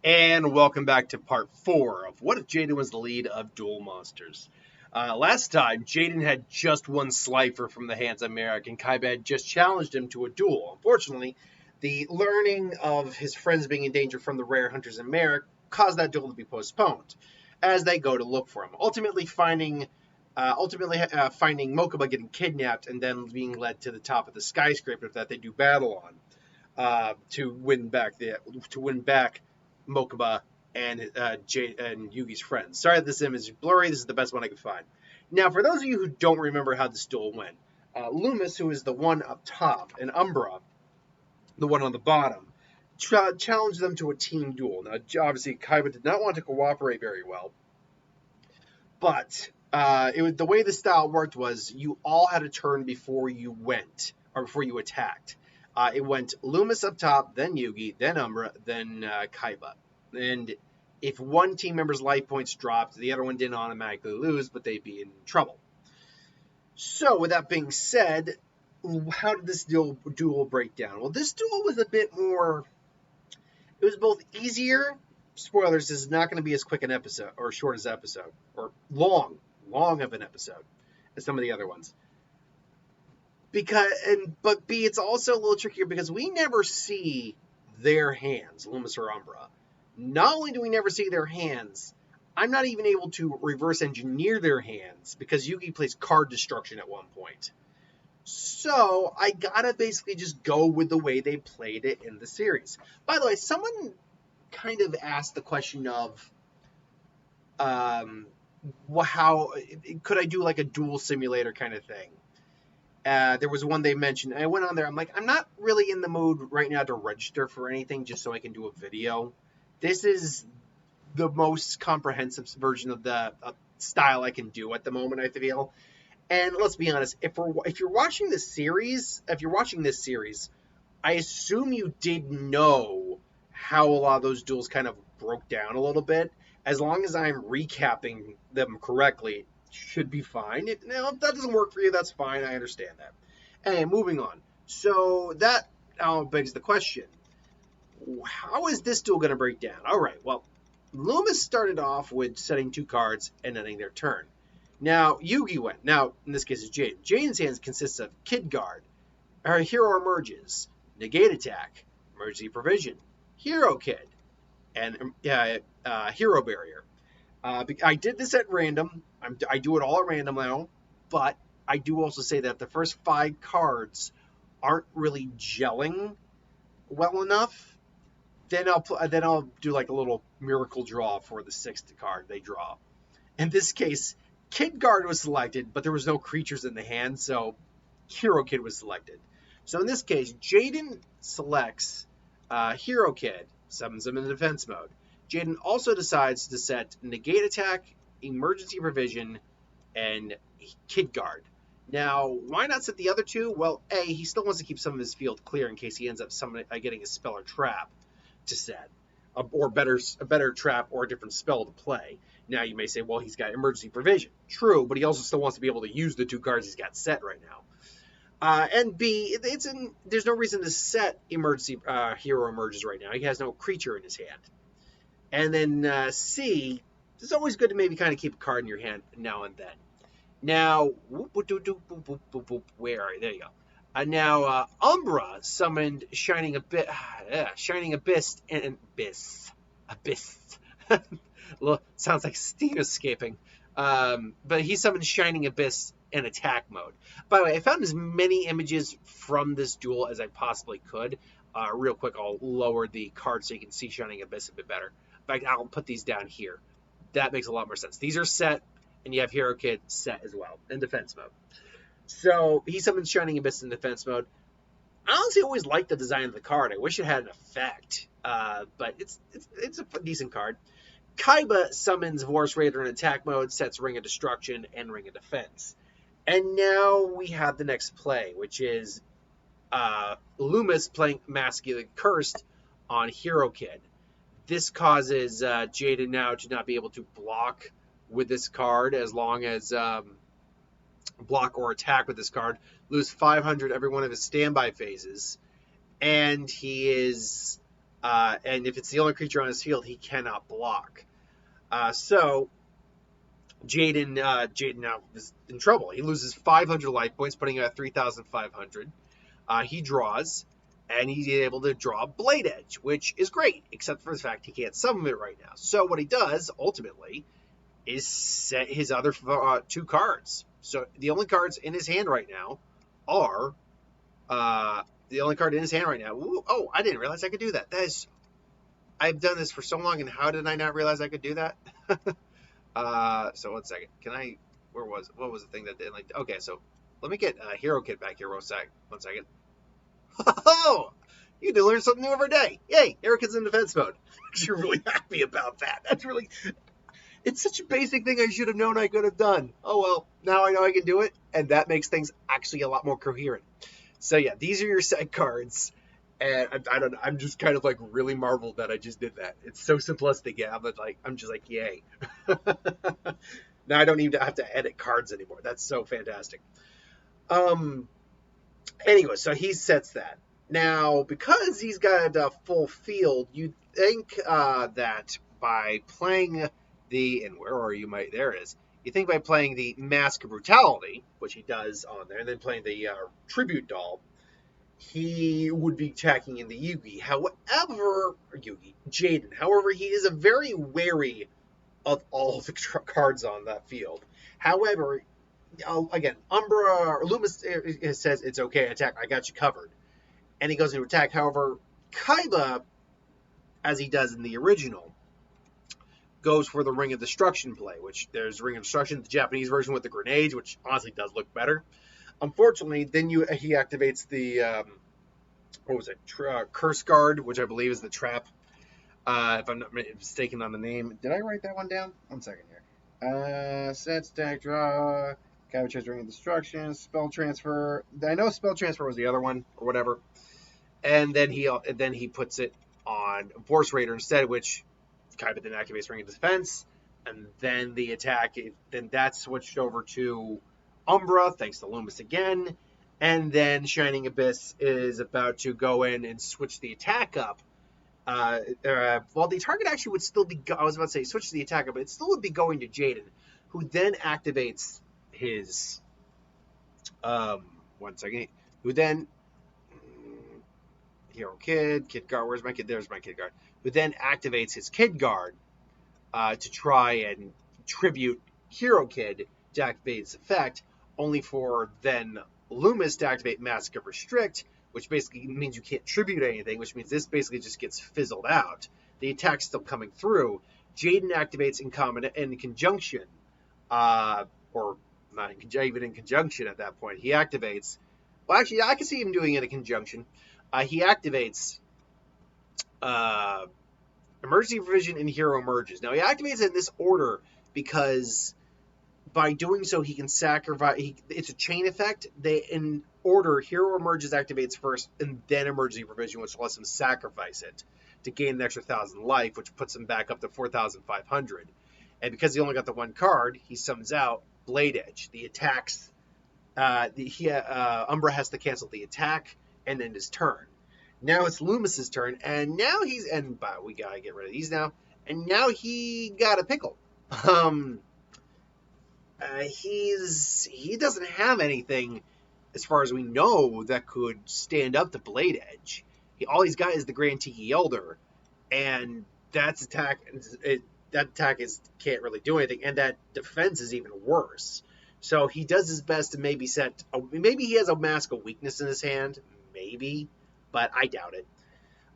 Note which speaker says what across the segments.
Speaker 1: And welcome back to part 4 of What if Jaden was the lead of Duel Monsters. Last time, Jaden had just won Slifer from the hands of Merrick, and Kaiba had just challenged him to a duel. Unfortunately, the learning of his friends being in danger from the rare hunters and Merrick caused that duel to be postponed, as they go to look for him. Ultimately finding Mokuba getting kidnapped and then being led to the top of the skyscraper that they do battle on to win back Mokuba and and Yugi's friends. Sorry that this image is blurry. This is the best one I could find. Now, for those of you who don't remember how this duel went, Loomis, who is the one up top, and Umbra, the one on the bottom, challenged them to a team duel. Now, obviously, Kaiba did not want to cooperate very well, but the way the style worked was you all had a turn before you went, or before you attacked. It went Loomis up top, then Yugi, then Umbra, then Kaiba. And if one team member's life points dropped, the other one didn't automatically lose, but they'd be in trouble. So, with that being said, how did this duel break down? Well, this duel was a bit more... It was both easier... Spoilers, this is not going to be as quick an episode, or short as episode, or long of an episode as some of the other ones. But B, it's also a little trickier because we never see their hands, Loomis or Umbra. Not only do we never see their hands, I'm not even able to reverse engineer their hands because Yugi plays card destruction at one point. So I gotta basically just go with the way they played it in the series. By the way, someone kind of asked the question of how could I do like a duel simulator kind of thing. There was one they mentioned. I went on there. I'm like, I'm not really in the mood right now to register for anything just so I can do a video. This is the most comprehensive version of the style I can do at the moment, I feel. And let's be honest, if you're watching this series, I assume you did know how a lot of those duels kind of broke down a little bit. As long as I'm recapping them correctly, should be fine. If that doesn't work for you, that's fine. I understand that. Anyway, moving on. So that now begs the question: how is this duel going to break down? All right. Well, Loomis started off with setting 2 cards and ending their turn. Now Yugi went. Now in this case, it's Jaden. Jaden's hands consists of Kid Guard, or Hero Emerges, Negate Attack, Emergency Provision, Hero Kid, and Hero Barrier. I did this at random. I do it all at random now, but I do also say that the first 5 cards aren't really gelling well enough. Then I'll do like a little miracle draw for the 6th card they draw. In this case, Kid Guard was selected, but there was no creatures in the hand, so Hero Kid was selected. So in this case, Jaden selects Hero Kid, summons him in defense mode. Jaden also decides to set Negate Attack, Emergency Provision, and Kid Guard. Now, why not set the other 2? Well, A, he still wants to keep some of his field clear in case he ends up getting a spell or trap to set, or a better trap or a different spell to play. Now, you may say, well, he's got Emergency Provision. True, but he also still wants to be able to use the 2 cards he's got set right now. And B, there's no reason to set Emergency Hero Emerges right now. He has no creature in his hand. And then C, it's always good to maybe kind of keep a card in your hand now and then. Now, where are you? There you go. Now, Umbra summoned Shining Abyss and Abyss. Sounds like steam escaping. But he summoned Shining Abyss in attack mode. By the way, I found as many images from this duel as I possibly could. Real quick, I'll lower the card so you can see Shining Abyss a bit better. In fact, I'll put these down here. That makes a lot more sense. These are set, and you have Hero Kid set as well in defense mode. So he summons Shining Abyss in defense mode. I honestly always liked the design of the card. I wish it had an effect, but it's a decent card. Kaiba summons Vorus Raider in attack mode, sets Ring of Destruction and Ring of Defense. And now we have the next play, which is Loomis playing Masculine Cursed on Hero Kid. This causes Jaden now to not be able to block with this card as long as block or attack with this card. Lose 500 every one of his standby phases. And he is And if it's the only creature on his field, he cannot block. So Jaden now is in trouble. He loses 500 life points, putting him at 3,500. He draws, and he's able to draw Blade Edge, which is great, except for the fact he can't summon it right now. So what he does, ultimately, is set his other 2 cards. So the only cards in his hand right now are... the only card in his hand right now... Ooh, oh, I didn't realize I could do that. I've done this for so long, and how did I not realize I could do that? So 1 second. What was the thing that did? Okay, so let me get Hero Kid back here 1 second. Oh, you can learn something new every day. Yay, Hero Kid's in defense mode. You're really happy about that. It's such a basic thing I should have known I could have done. Oh well, now I know I can do it, and that makes things actually a lot more coherent. So yeah, these are your set cards. And I don't know. I'm just kind of really marveled that I just did that. It's so simplistic. Yeah, but I'm just yay. Now I don't even have to edit cards anymore. That's so fantastic. Anyway, so he sets that. Now, because he's got a full field, you'd think that by playing and where are you, mate? There it is. You think by playing the Mask of Brutality, which he does on there, and then playing the Tribute Doll, he would be attacking in the Jaden. However, he is very wary of all the cards on that field. However, again, Loomis says it's okay, attack, I got you covered. And he goes into attack. However, Kaiba, as he does in the original, goes for the Ring of Destruction play, which there's Ring of Destruction, the Japanese version with the grenades, which honestly does look better. Unfortunately, then he activates the Curse Guard, which I believe is the trap. If I'm not mistaken on the name, did I write that one down? 1 second here. Set, stack, draw, capture, Ring of Destruction, spell transfer. I know spell transfer was the other one or whatever. And then he puts it on Force Raider instead, which Kaiba then activates Ring of Defense, and then the attack. Then that's switched over to Umbra, thanks to Loomis again, and then Shining Abyss is about to go in and switch the attack up. Well, the target actually would still be... I was about to say switch the attack up, but it still would be going to Jaden, who then activates his... 1 second. Who then... Hero Kid Guard, where's my Kid? There's my Kid Guard. Who then activates his Kid Guard to try and tribute Hero Kid to activate its effect, only for then Loomis to activate Mask of Restrict, which basically means you can't tribute anything, which means this basically just gets fizzled out. The attack's still coming through. Jaden activates in conjunction, or not even in conjunction at that point. He activates... Well, actually, I can see him doing it in conjunction. He activates Emergency Provision and Hero Emerges. Now, he activates it in this order because by doing so, he can sacrifice... it's a chain effect. In order, Hero Emerges activates first, and then Emergency Provision, which lets him sacrifice it to gain an extra 1,000 life, which puts him back up to 4,500. And because he only got the one card, he summons out Blade Edge. The attacks... Umbra has to cancel the attack and end his turn. Now it's Loomis's turn, and now we gotta get rid of these now. And now he got a pickle. He doesn't have anything, as far as we know, that could stand up to Blade Edge. All he's got is the Grand Tiki Elder, and that attack can't really do anything, and that defense is even worse. So he does his best to maybe maybe he has a Mask of Weakness in his hand, maybe, but I doubt it.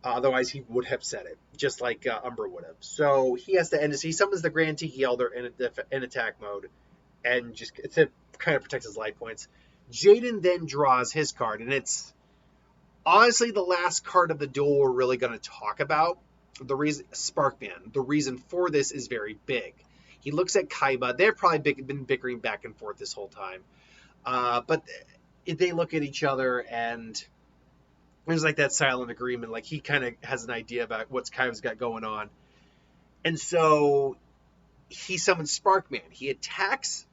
Speaker 1: Otherwise, he would have said it, just like Umbra would have. So he has to end this. He summons the Grand Tiki Elder in attack mode, and just to kind of protect his life points. Jaden then draws his card, and it's honestly the last card of the duel we're really going to talk about. Sparkman. The reason for this is very big. He looks at Kaiba. They've probably been bickering back and forth this whole time. But they look at each other, and there's that silent agreement. He kind of has an idea about what Kaiba's got going on. And so he summons Sparkman. He attacks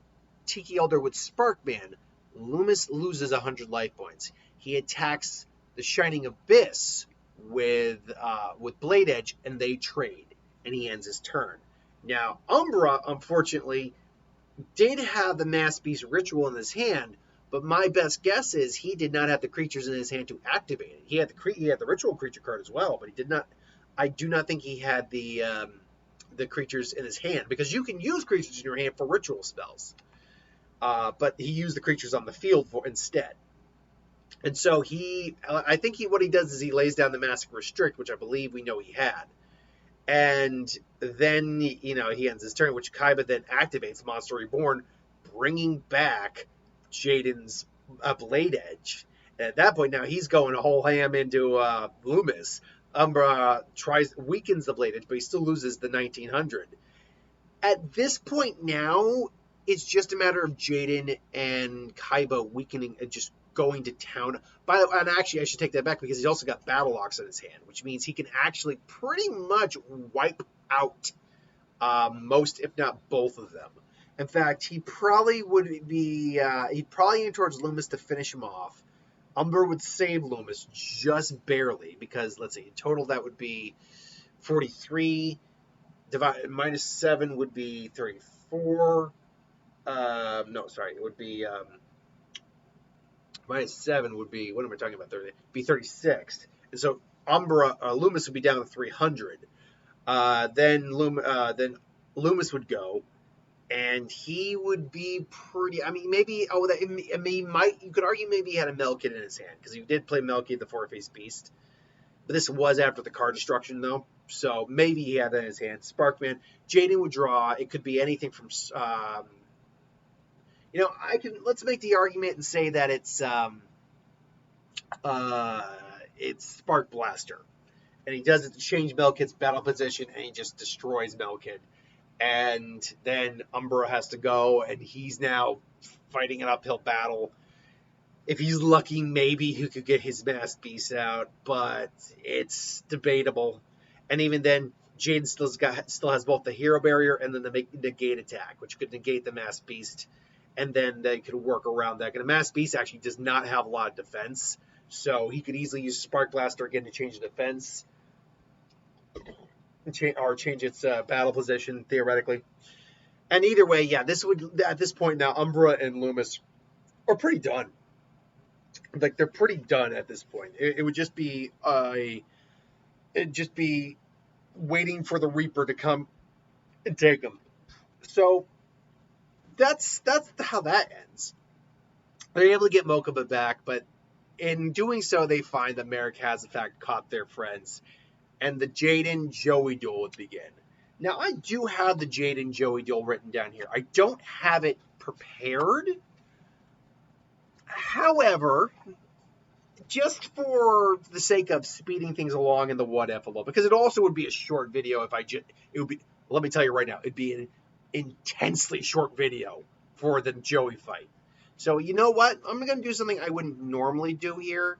Speaker 1: Tiki Elder with Sparkman. Loomis loses 100 life points. He attacks the Shining Abyss with Blade Edge, and they trade, and he ends his turn. Now, Umbra, unfortunately, did have the Mass Beast ritual in his hand, but my best guess is he did not have the creatures in his hand to activate it. He had the ritual creature card as well, but he did not. I do not think he had the creatures in his hand, because you can use creatures in your hand for ritual spells, but he used the creatures on the field instead. And so I think what he does is he lays down the Massive Restrict, which I believe we know he had. And then, he ends his turn, which Kaiba then activates Monster Reborn, bringing back Jaden's Blade Edge. And at that point, now he's going a whole ham into Loomis. Umbra weakens the Blade Edge, but he still loses the 1900. At this point now, it's just a matter of Jaden and Kaiba weakening and just going to town. And actually, I should take that back, because he's also got Battle Locks in his hand, which means he can actually pretty much wipe out most, if not both of them. In fact, he probably would be he'd probably aim towards Loomis to finish him off. Umbra would save Loomis just barely, because let's see, in total that would be 43. Minus 7 would be 34. It would be minus 7 would be, what am I talking about? 30, be 36. And so Loomis would be down to 300. Then Loomis would go, and he would be pretty. I mean, maybe. You could argue maybe he had a Melkid in his hand, because he did play Melkid, the four-faced beast. But this was after the card destruction, though, so maybe he had that in his hand. Sparkman, Jaden would draw. It could be anything from. Let's make the argument and say that it's Spark Blaster, and he does it to change Melkid's battle position, and he just destroys Melkid. And then Umbra has to go, and he's now fighting an uphill battle. If he's lucky, maybe he could get his Mass Beast out, but it's debatable. And even then, Jaden still has both the Hero Barrier and then the Negate attack, which could negate the Mass Beast, and then they could work around that. And the Mass Beast actually does not have a lot of defense, so he could easily use Spark Blaster again to change the defense, or change its battle position, theoretically. And either way, yeah, at this point now, Umbra and Loomis are pretty done. Like, they're pretty done at this point. It would just be waiting for the Reaper to come and take them. So that's how that ends. They're able to get Mokuba back, but in doing so, they find that Merrick has in fact caught their friends, and the Jaden Joey duel would begin. Now, I do have the Jaden Joey duel written down here. I don't have it prepared. However, just for the sake of speeding things along in the what if a little, because it also would be a short video if let me tell you right now, it'd be an intensely short video for the Joey fight. So you know what? I'm going to do something I wouldn't normally do here.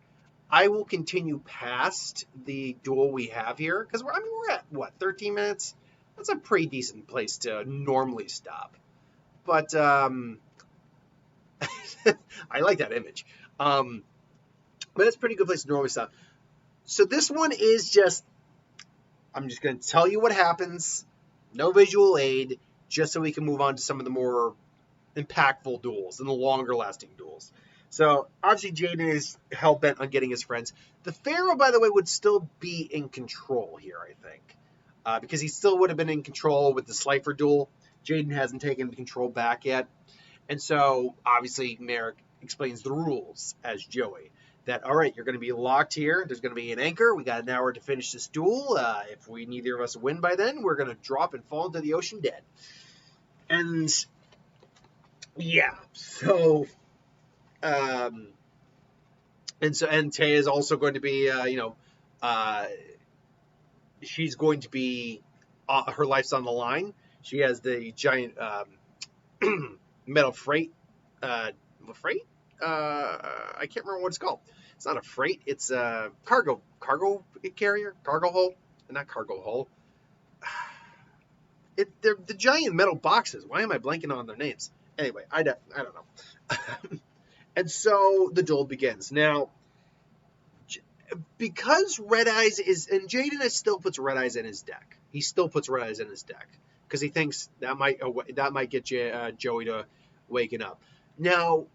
Speaker 1: I will continue past the duel we have here, because we're at, 13 minutes? That's a pretty decent place to normally stop. But, I like that image. But it's a pretty good place to normally stop. So this one is just, I'm just going to tell you what happens. No visual aid, just so we can move on to some of the more impactful duels and the longer lasting duels. So obviously Jaden is hell-bent on getting his friends. The Pharaoh, by the way, would still be in control here, I think. Because he still would have been in control with the Slifer duel. Jaden hasn't taken control back yet. And so, obviously, Merrick explains the rules as Joey. That, all right, you're going to be locked here. There's going to be an anchor. We got an hour to finish this duel. If neither of us win by then, we're going to drop and fall into the ocean dead. And, yeah, so... and Tay is also going to be, she's going to be, her life's on the line. She has the giant metal freight. Freight? I can't remember what it's called. It's not a freight. It's a cargo carrier, cargo hull, not cargo hull. They're the giant metal boxes. Why am I blanking on their names? Anyway, I don't know. And so the duel begins. Now, because Red Eyes is, and Jaden still puts Red Eyes in his deck. He still puts Red Eyes in his deck because he thinks that might get Joey to waken up. Now,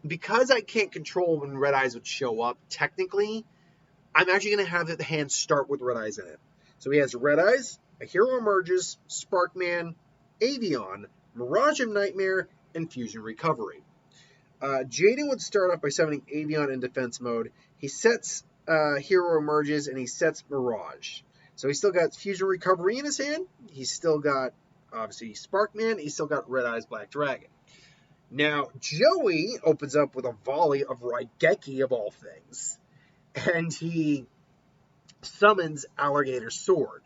Speaker 1: because I can't control when Red Eyes would show up, technically, I'm actually going to have the hand start with Red Eyes in it. So he has Red Eyes, a Hero Emerges, Sparkman, Avion, Mirage of Nightmare, and Fusion Recovery. Jaden would start off by summoning Avion in defense mode. He sets Hero Emerges, and he sets Mirage. So he's still got Fusion Recovery in his hand. He's still got, obviously, Sparkman. He's still got Red Eyes Black Dragon. Now, Joey opens up with a volley of Raigeki, of all things. And he summons Alligator Sword.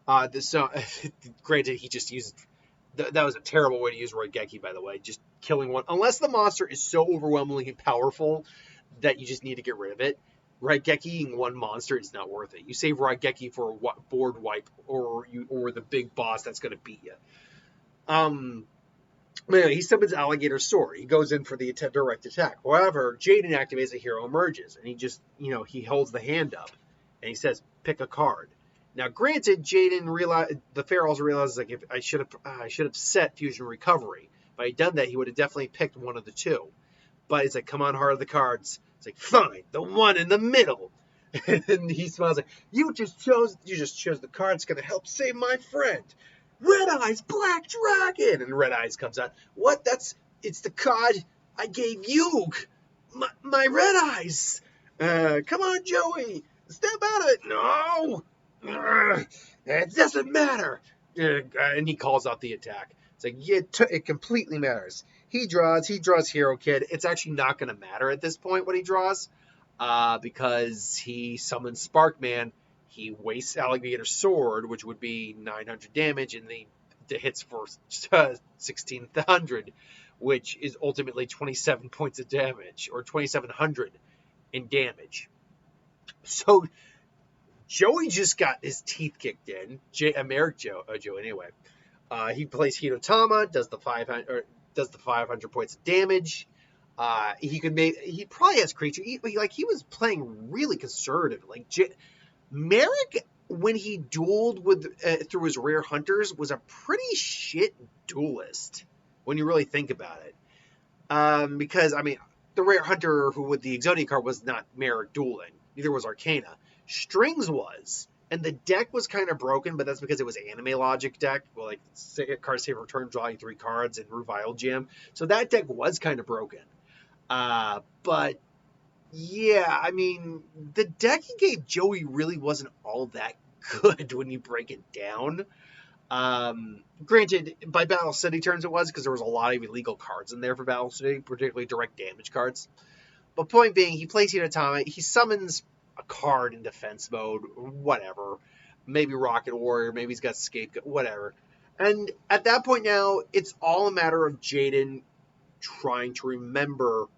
Speaker 1: Granted, he just used... That was a terrible way to use Raigeki, by the way. Just killing one. Unless the monster is so overwhelmingly powerful that you just need to get rid of it. Raigeki-ing one monster is not worth it. You save Raigeki for a board wipe or the big boss that's going to beat you. But anyway, he summons Alligator Sword. He goes in for the direct attack. However, Jaden activates a Hero Emerges, and he just, he holds the hand up, and he says, pick a card. Now, granted, Jaden the Ferals realizes, like, if I should have set Fusion Recovery. If I had done that, he would have definitely picked one of the two. But it's like, come on, heart of the cards. It's like, fine, the one in the middle. And he smiles like, you just chose the card that's going to help save my friend. Red Eyes Black Dragon. And Red Eyes comes out. What? It's the card I gave you. My Red Eyes. Come on, Joey. Step out of it. No. It doesn't matter. And he calls out the attack. It's like, yeah, it completely matters. He draws Hero Kid. It's actually not going to matter at this point what he draws, because he summons Sparkman. He wastes Alligator Sword, which would be 900 damage, and the hits for 1600, which is ultimately 27 points of damage, or 2700 in damage. So Joey just got his teeth kicked in. Joe anyway. He plays Hitotama, does the 500 points of damage. He probably has creature. He was playing really conservative. Like Merrick, when he dueled through his rare hunters, was a pretty shit duelist when you really think about it. Because the rare hunter who with the Exodia card was not Merrick dueling. Neither was Arcana. Strings was. And the deck was kind of broken, but that's because it was anime logic deck. Well, like, card save return, drawing 3 cards, and Revile Jam. So that deck was kind of broken. But, yeah, the deck he gave Joey really wasn't all that good when you break it down. Granted, by Battle City terms it was, because there was a lot of illegal cards in there for Battle City, particularly direct damage cards. But point being, he plays Hitotama, he summons a card in defense mode, whatever. Maybe Rocket Warrior, maybe he's got Scapegoat, whatever. And at that point now, it's all a matter of Jaden trying to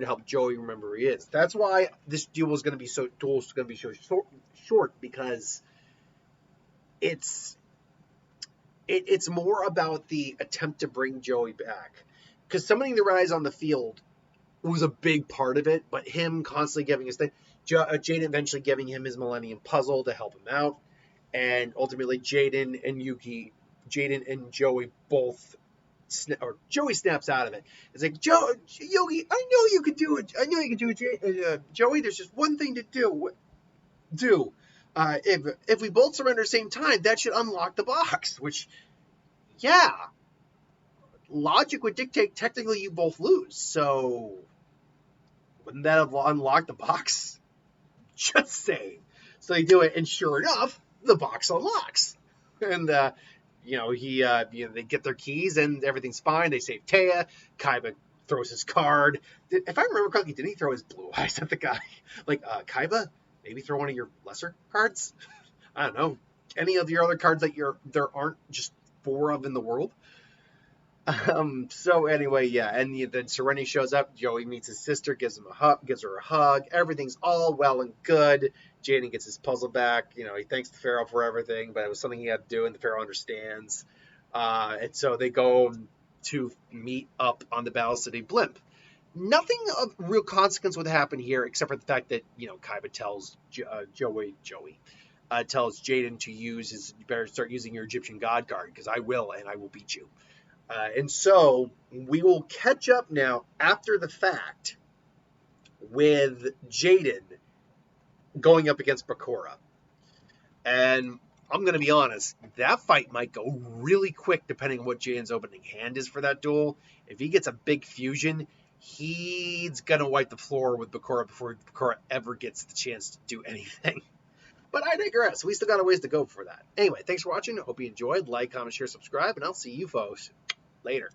Speaker 1: help Joey remember who he is. That's why this duel is going to be so short, because it's more about the attempt to bring Joey back. Because summoning the Rise on the field was a big part of it, but him constantly giving his thing, Jaden eventually giving him his Millennium Puzzle to help him out, and ultimately Jaden and Joey both, Joey snaps out of it. It's like, Yogi, I know you can do it. Joey, there's just one thing to do. If we both surrender at the same time, that should unlock the box, which, yeah, logic would dictate technically you both lose, so wouldn't that have unlocked the box? Just saying. So they do it, and sure enough, the box unlocks. And, they get their keys, and everything's fine. They save Taya. Kaiba throws his card. If I remember correctly, didn't he throw his blue eyes at the guy? Like, Kaiba, maybe throw one of your lesser cards? I don't know. Any of your other cards that there aren't just 4 of in the world? So anyway, yeah, and then Serenity shows up. Joey meets his sister, gives her a hug. Everything's all well and good. Jaden gets his puzzle back. He thanks the Pharaoh for everything, but it was something he had to do, and the Pharaoh understands. And so they go to meet up on the Battle City blimp. Nothing of real consequence would happen here, except for the fact that, Kaiba tells Joey tells Jaden to use his. You better start using your Egyptian God card because I will, and I will beat you. And so we will catch up now after the fact with Jaden going up against Bakura. And I'm going to be honest, that fight might go really quick depending on what Jaden's opening hand is for that duel. If he gets a big fusion, he's going to wipe the floor with Bakura before Bakura ever gets the chance to do anything. But I digress. We still got a ways to go before that. Anyway, thanks for watching. I hope you enjoyed. Like, comment, share, subscribe, and I'll see you folks later.